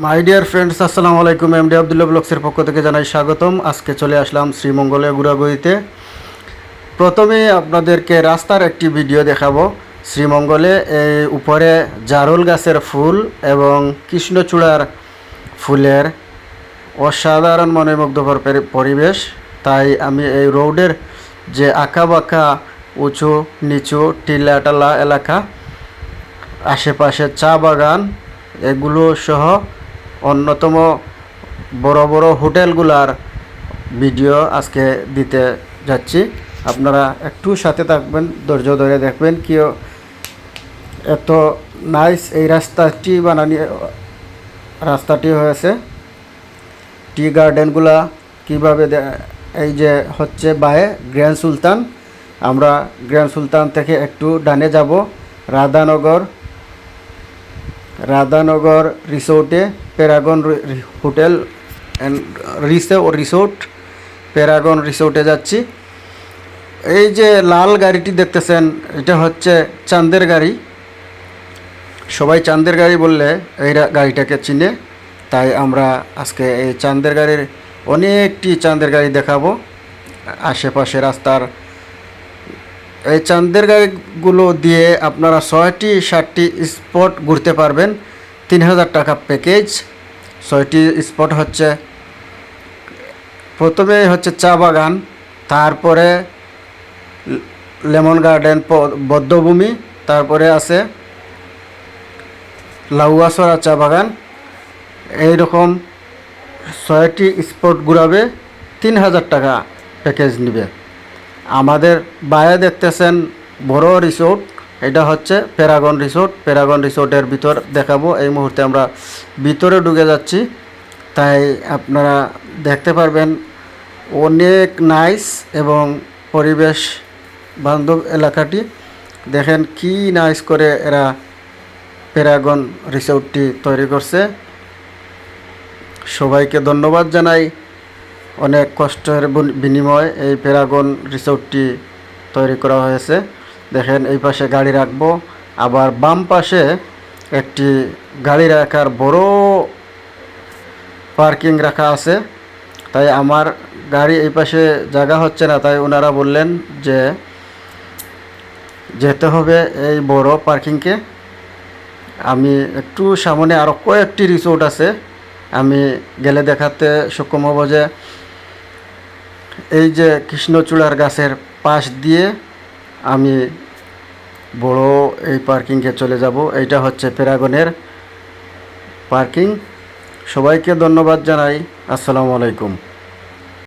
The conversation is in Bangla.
মাই ডিয়ার ফ্রেন্ডস, আসসালামু আলাইকুম। এমডি আবদুল্লাহ ব্লগসের পক্ষ থেকে জানাই স্বাগতম। আজকে চলে আসলাম শ্রীমঙ্গলে ঘোরাঘুরিতে। প্রথমে আপনাদেরকে রাস্তার একটি ভিডিও দেখাবো। শ্রীমঙ্গলে এই উপরে জারুল গাছের ফুল এবং কৃষ্ণচূড়ার ফুলের অসাধারণ মনোমুগ্ধকর পরিবেশ। তাই আমি এই রোডের যে আঁকা বাঁকা উঁচু নিচু টিলা টালা এলাকা, আশেপাশে চা বাগান, এগুলো সহ অন্যতম বড় বড় হোটেলগুলার ভিডিও আজকে দিতে যাচ্ছি। আপনারা একটু সাথে থাকবেন, ধৈর্য ধরে দেখবেন কি এত নাইস এই রাস্তাটি হয়েছে। টি গার্ডেনগুলা কীভাবে এই যে হচ্ছে বায়ে গ্র্যান্ড সুলতান। আমরা গ্র্যান্ড সুলতান থেকে একটু ডানে যাব রাধানগর রিসোর্টে, Paragon hotel and resort, Paragon রিসোর্টে যাচ্ছি। এই যে লাল গাড়িটি দেখতেছেন, এটা হচ্ছে চাঁদের গাড়ি। সবাই চাঁদের গাড়ি বললে এই গাড়িটাকে চিনে, তাই আমরা আজকে এই চাঁদের গাড়ির অনেকটি চাঁদের গাড়ি দেখাবো আশেপাশে রাস্তার। এই চাঁদের গাড়িগুলো দিয়ে আপনারা 6টি-7টি স্পট ঘুরতে পারবেন। 3000 টাকা প্যাকেজ। 6টি স্পট হচ্ছে, প্রথমে হচ্ছে চা বাগান, তারপরে লেমন গার্ডেন বদ্ধভূমি, তারপরে আছে লাউয়াছড়া চা বাগান। এইরকম 6টি স্পট ঘুরাবে, 3000 টাকা প্যাকেজ নেবে। আমাদের বাইরে দেখতেছেন বড় রিসোর্ট, এটা হচ্ছে প্যারাগন রিসোর্ট। প্যারাগন রিসোর্টের ভিতর দেখাবো। এই মুহূর্তে আমরা ভিতরে ঢুকে যাচ্ছি, তাই আপনারা দেখতে পারবেন অনেক নাইস এবং পরিবেশ বান্ধব এলাকাটি। দেখেন কি নাইস করে এরা প্যারাগন রিসোর্টটি তৈরি করছে। সবাইকে ধন্যবাদ জানাই। অনেক কষ্টের বিনিময়ে এই প্যারাগন রিসোর্টটি তৈরি করা হয়েছে। দেখেন এই পাশে গাড়ি রাখবো, আবার বাম পাশে একটি গাড়ি রাখার বড় পার্কিং রাখা আছে। তাই আমার গাড়ি এই পাশে জায়গা হচ্ছে না, তাই ওনারা বললেন যে যেতে হবে এই বড় পার্কিংকে। আমি একটু সামনে আরও কয়েকটি রিসোর্ট আছে, আমি গেলে দেখাতে সক্ষম হব। যে এই যে কৃষ্ণচূড়ার গাছের পাশ দিয়ে আমি বড় এই পার্কিংয়ে চলে যাব। এইটা হচ্ছে প্যারাগনের পার্কিং। সবাইকে ধন্যবাদ জানাই। আসসালামু আলাইকুম।